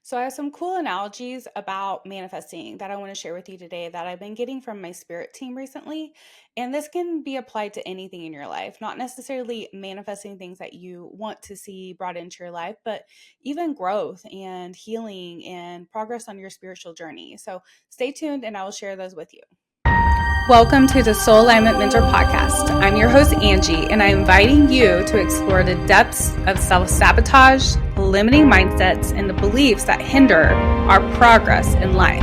So, I have some cool analogies about manifesting that I want to share with you today that I've been getting from my spirit team recently. And this can be applied to anything in your life, not necessarily manifesting things that you want to see brought into your life, but even growth and healing and progress on your spiritual journey. So, stay tuned and I will share those with you. Welcome to the Soul Alignment Mentor Podcast. I'm your host, Angie, and I'm inviting you to explore the depths of self-sabotage, limiting mindsets, and the beliefs that hinder our progress in life.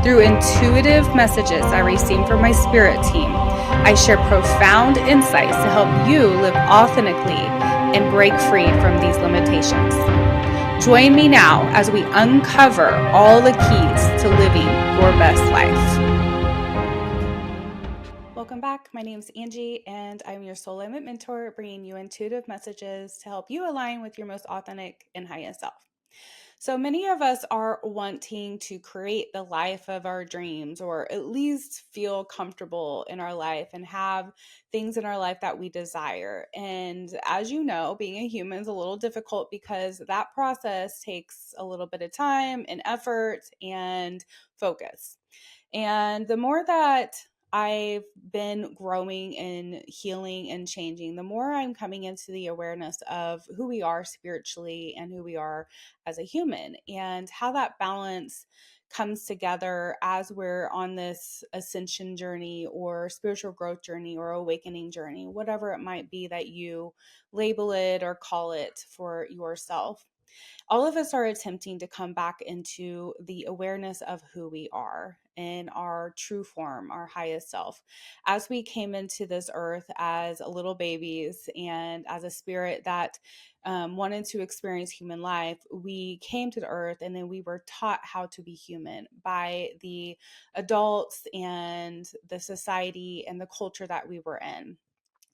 Through intuitive messages I receive from my spirit team, I share profound insights to help you live authentically and break free from these limitations. Join me now as we uncover all the keys to living your best life. Welcome back. My name is Angie, and I'm your Soul Alignment Mentor, bringing you intuitive messages to help you align with your most authentic and highest self. So many of us are wanting to create the life of our dreams, or at least feel comfortable in our life and have things in our life that we desire. And as you know, being a human is a little difficult because that process takes a little bit of time and effort and focus. And the more that I've been growing and healing and changing, the more I'm coming into the awareness of who we are spiritually and who we are as a human, and how that balance comes together as we're on this ascension journey or spiritual growth journey or awakening journey, whatever it might be that you label it or call it for yourself. All of us are attempting to come back into the awareness of who we are in our true form, our highest self. As we came into this earth as little babies and as a spirit that wanted to experience human life, we came to the earth and then we were taught how to be human by the adults and the society and the culture that we were in.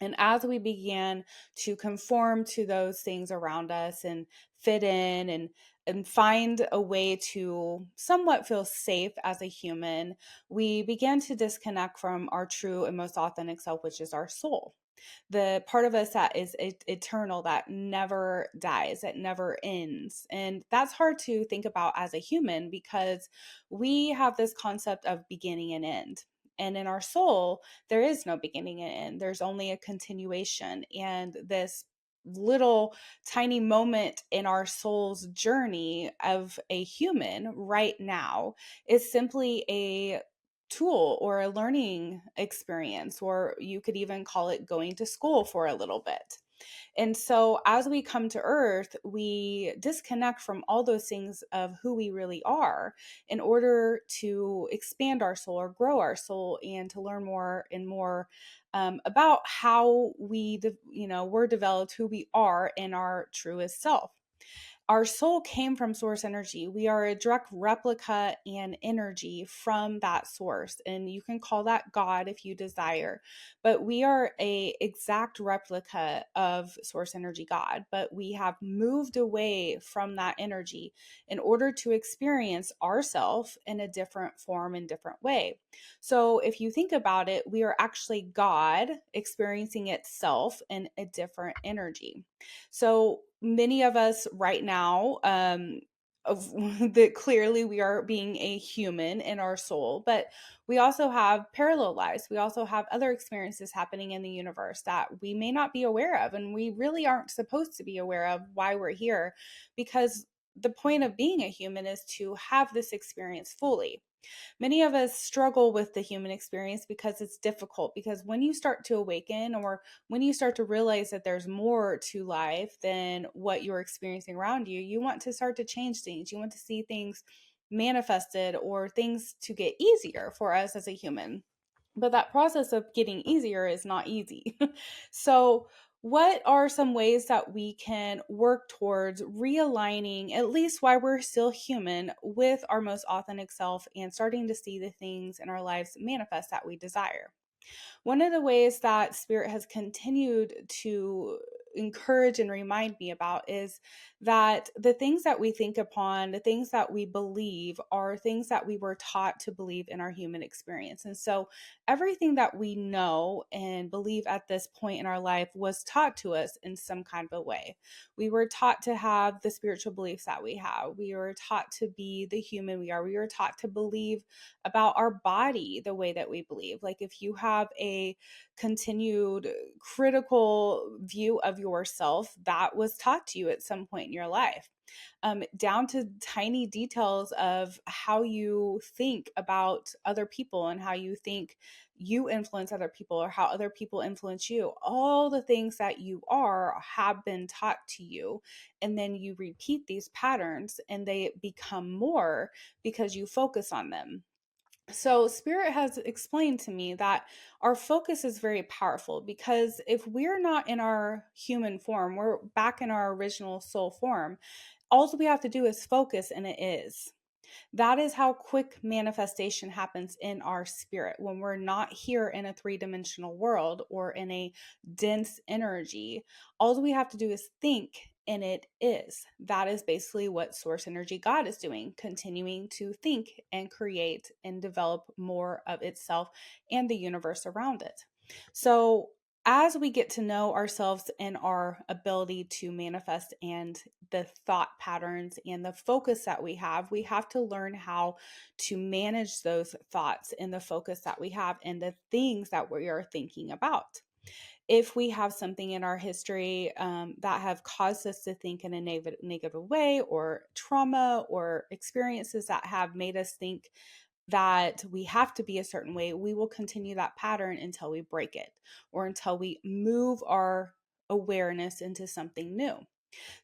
And as we began to conform to those things around us and fit in and find a way to somewhat feel safe as a human, we began to disconnect from our true and most authentic self, which is our soul. The part of us that is eternal, that never dies, that never ends. And that's hard to think about as a human because we have this concept of beginning and end. And in our soul, there is no beginning and end. There's only a continuation. And this little tiny moment in our soul's journey of a human right now is simply a tool or a learning experience, or you could even call it going to school for a little bit. And so as we come to earth, we disconnect from all those things of who we really are in order to expand our soul or grow our soul and to learn more and more about how we're developed, who we are in our truest self. Our soul came from source energy. We are a direct replica and energy from that source. And you can call that God if you desire. But we are a exact replica of source energy God. But we have moved away from that energy in order to experience ourself in a different form and different way. So if you think about it, we are actually God experiencing itself in a different energy. So many of us right now, of that clearly we are being a human in our soul, but we also have parallel lives. We also have other experiences happening in the universe that we may not be aware of, and we really aren't supposed to be aware of why we're here, because the point of being a human is to have this experience fully. Many of us struggle with the human experience because it's difficult, because when you start to awaken, or when you start to realize that there's more to life than what you're experiencing around you, you want to start to change things. You want to see things manifested or things to get easier for us as a human. But that process of getting easier is not easy. So, what are some ways that we can work towards realigning, at least while we're still human, with our most authentic self and starting to see the things in our lives manifest that we desire? One of the ways that Spirit has continued to encourage and remind me about is that the things that we think upon, the things that we believe, are things that we were taught to believe in our human experience. And so everything that we know and believe at this point in our life was taught to us in some kind of a way. We were taught to have the spiritual beliefs that we have. We were taught to be the human we are. We were taught to believe about our body the way that we believe. Like if you have a continued critical view of yourself, that was taught to you at some point in your life, down to tiny details of how you think about other people and how you think you influence other people or how other people influence you. All the things that you are have been taught to you. And then you repeat these patterns and they become more because you focus on them. So, Spirit has explained to me that our focus is very powerful because if we're not in our human form, we're back in our original soul form, all we have to do is focus and it is. That is how quick manifestation happens in our spirit when we're not here in a three-dimensional world or in a dense energy. All we have to do is think and it is. That is basically what source energy God is doing, continuing to think and create and develop more of itself and the universe around it. So, as we get to know ourselves and our ability to manifest and the thought patterns and the focus that we have to learn how to manage those thoughts and the focus that we have and the things that we are thinking about. If we have something in our history that have caused us to think in a negative way, or trauma or experiences that have made us think that we have to be a certain way, we will continue that pattern until we break it or until we move our awareness into something new.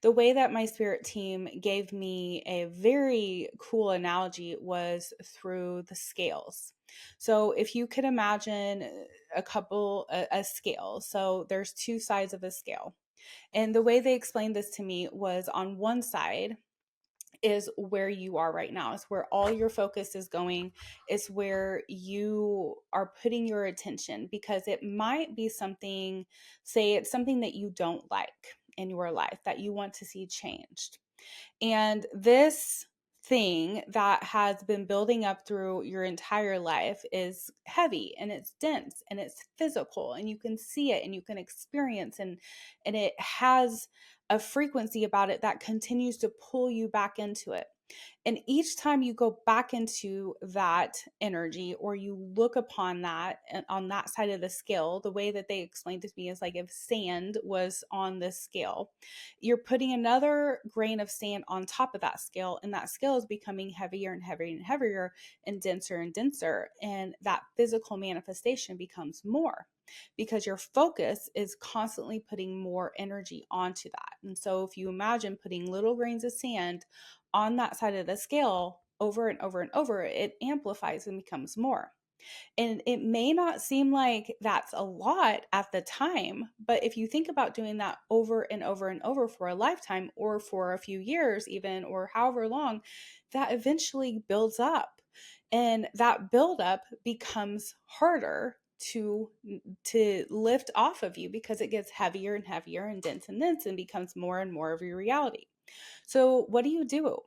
The way that my spirit team gave me a very cool analogy was through the scales. So if you could imagine a scale, so there's two sides of a scale. And the way they explained this to me was on one side is where you are right now. It's where all your focus is going. It's where you are putting your attention because it might be something, say it's something that you don't like in your life that you want to see changed. And this thing that has been building up through your entire life is heavy and it's dense and it's physical and you can see it and you can experience and it has a frequency about it that continues to pull you back into it. And each time you go back into that energy or you look upon that on that side of the scale, the way that they explained it to me is like if sand was on this scale, you're putting another grain of sand on top of that scale, and that scale is becoming heavier and heavier and heavier and denser. And that physical manifestation becomes more because your focus is constantly putting more energy onto that. And so if you imagine putting little grains of sand on that side of the scale over and over and over, it amplifies and becomes more. And it may not seem like that's a lot at the time, but if you think about doing that over and over and over for a lifetime or for a few years, even, or however long, that eventually builds up. And that buildup becomes harder to lift off of you because it gets heavier and heavier and dense and becomes more and more of your reality. So, what do you do?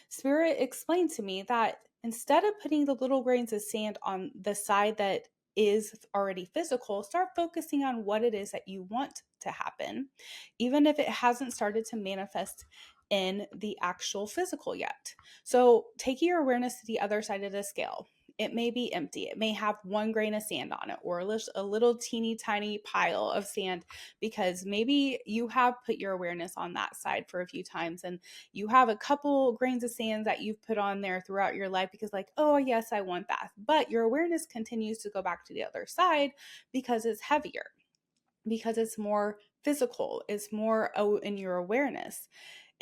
Spirit explained to me that instead of putting the little grains of sand on the side that is already physical, start focusing on what it is that you want to happen, even if it hasn't started to manifest in the actual physical yet. So, take your awareness to the other side of the scale. It may be empty. It may have one grain of sand on it or a little teeny tiny pile of sand because maybe you have put your awareness on that side for a few times and you have a couple grains of sand that you've put on there throughout your life because like, oh yes, I want that. But your awareness continues to go back to the other side because it's heavier, because it's more physical, it's more in your awareness.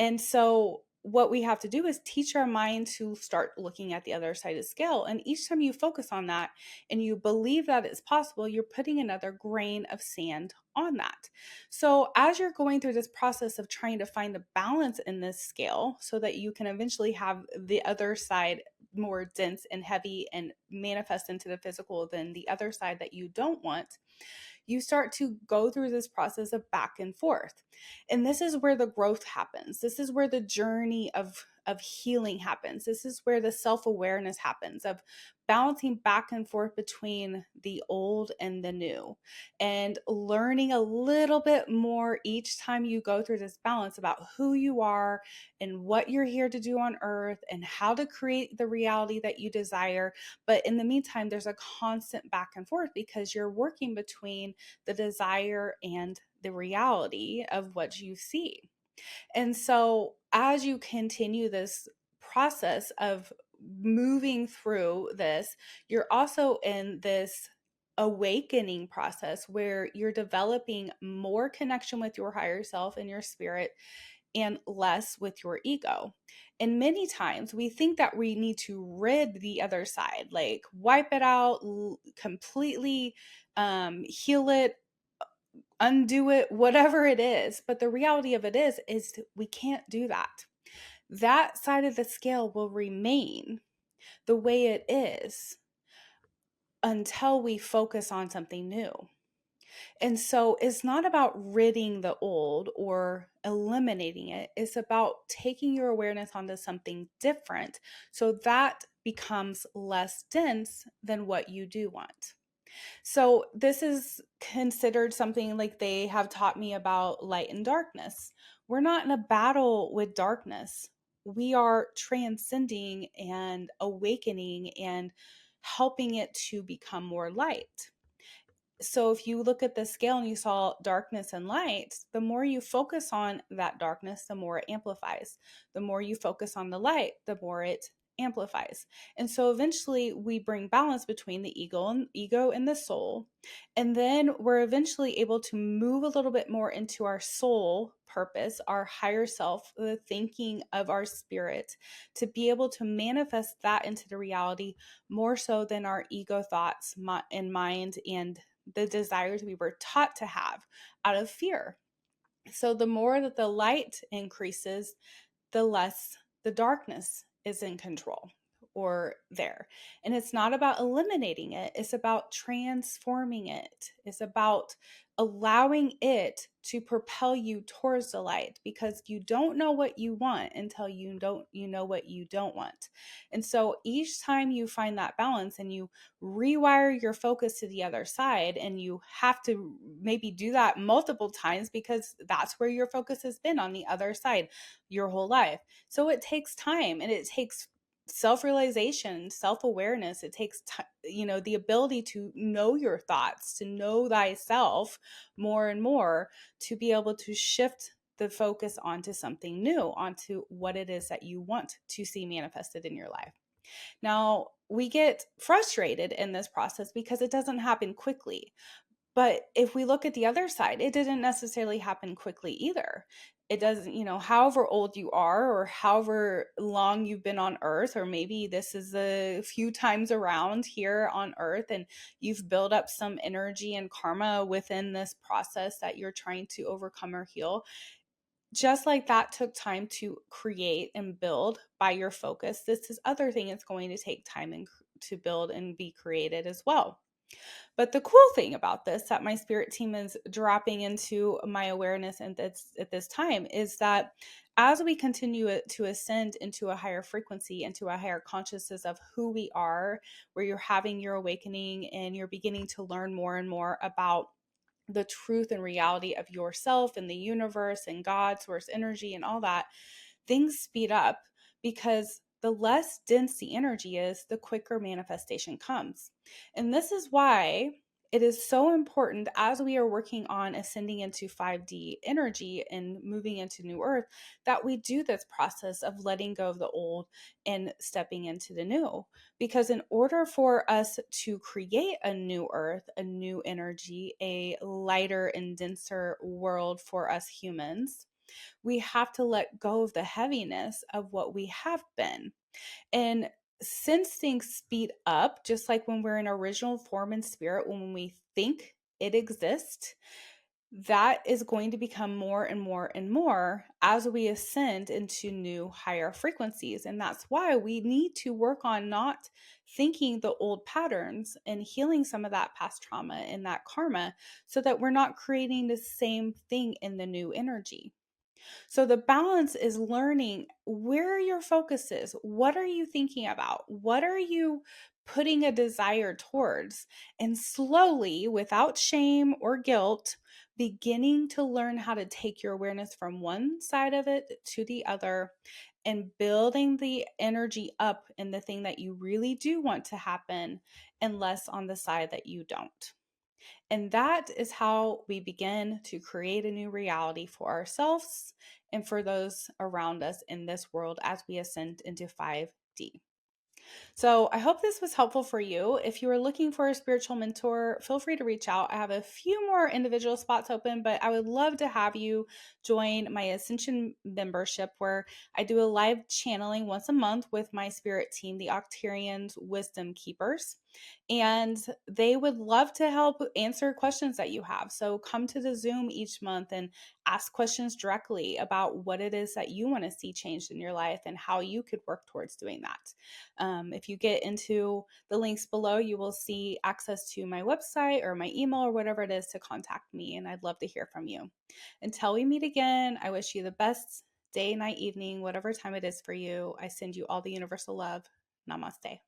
And so what we have to do is teach our mind to start looking at the other side of the scale. And each time you focus on that and you believe that it's possible, you're putting another grain of sand on that. So as you're going through this process of trying to find the balance in this scale so that you can eventually have the other side more dense and heavy and manifest into the physical than the other side that you don't want, you start to go through this process of back and forth. And this is where the growth happens. This is where the journey of healing happens. This is where the self-awareness happens, of balancing back and forth between the old and the new, and learning a little bit more each time you go through this balance about who you are and what you're here to do on earth and how to create the reality that you desire. But in the meantime, there's a constant back and forth because you're working between the desire and the reality of what you see. And so, as you continue this process of moving through this, you're also in this awakening process where you're developing more connection with your higher self and your spirit and less with your ego. And many times we think that we need to rid the other side, like wipe it out completely, heal it, undo it, whatever it is. But the reality of it is we can't do that. That side of the scale will remain the way it is until we focus on something new. And so it's not about ridding the old or eliminating it. It's about taking your awareness onto something different so that becomes less dense than what you do want. So this is considered something like they have taught me about light and darkness. We're not in a battle with darkness. We are transcending and awakening and helping it to become more light. So if you look at the scale and you saw darkness and light, the more you focus on that darkness, the more it amplifies. The more you focus on the light, the more it amplifies. And so eventually we bring balance between the ego and the soul. And then we're eventually able to move a little bit more into our soul purpose, our higher self, the thinking of our spirit, to be able to manifest that into the reality more so than our ego thoughts and mind and the desires we were taught to have out of fear. So the more that the light increases, the less the darkness is in control or there. And it's not about eliminating it, it's about transforming it. It's about allowing it to propel you towards the light, because you don't know what you want until you know what you don't want. And so each time you find that balance and you rewire your focus to the other side, and you have to maybe do that multiple times because that's where your focus has been, on the other side, your whole life. So it takes time, and it takes self-realization, self-awareness. It takes the ability to know your thoughts, to know thyself more and more, to be able to shift the focus onto something new, onto what it is that you want to see manifested in your life. Now, we get frustrated in this process because it doesn't happen quickly. But if we look at the other side, it didn't necessarily happen quickly either. It doesn't, however old you are or however long you've been on earth, or maybe this is a few times around here on earth and you've built up some energy and karma within this process that you're trying to overcome or heal. Just like that took time to create and build by your focus, this is other thing it's going to take time to build and be created as well. But the cool thing about this that my spirit team is dropping into my awareness at this time is that as we continue to ascend into a higher frequency, into a higher consciousness of who we are, where you're having your awakening and you're beginning to learn more and more about the truth and reality of yourself and the universe and God, source energy, and all that, things speed up, because the less dense the energy is, the quicker manifestation comes. And this is why it is so important, as we are working on ascending into 5D energy and moving into new earth, that we do this process of letting go of the old and stepping into the new. Because in order for us to create a new earth, a new energy, a lighter and denser world for us humans, we have to let go of the heaviness of what we have been. And since things speed up, just like when we're in original form and spirit, when we think it exists, that is going to become more and more and more as we ascend into new higher frequencies. And that's why we need to work on not thinking the old patterns and healing some of that past trauma and that karma so that we're not creating the same thing in the new energy. So the balance is learning where your focus is. What are you thinking about? What are you putting a desire towards? And slowly, without shame or guilt, beginning to learn how to take your awareness from one side of it to the other and building the energy up in the thing that you really do want to happen and less on the side that you don't. And that is how we begin to create a new reality for ourselves and for those around us in this world as we ascend into 5D. So I hope this was helpful for you. If you are looking for a spiritual mentor, feel free to reach out. I have a few more individual spots open, but I would love to have you join my Ascension membership where I do a live channeling once a month with my spirit team, the Octarians Wisdom Keepers. And they would love to help answer questions that you have. So come to the Zoom each month and ask questions directly about what it is that you want to see changed in your life and how you could work towards doing that. If you get into the links below, you will see access to my website or my email or whatever it is to contact me. And I'd love to hear from you. Until we meet again, I wish you the best day, night, evening, whatever time it is for you. I send you all the universal love. Namaste.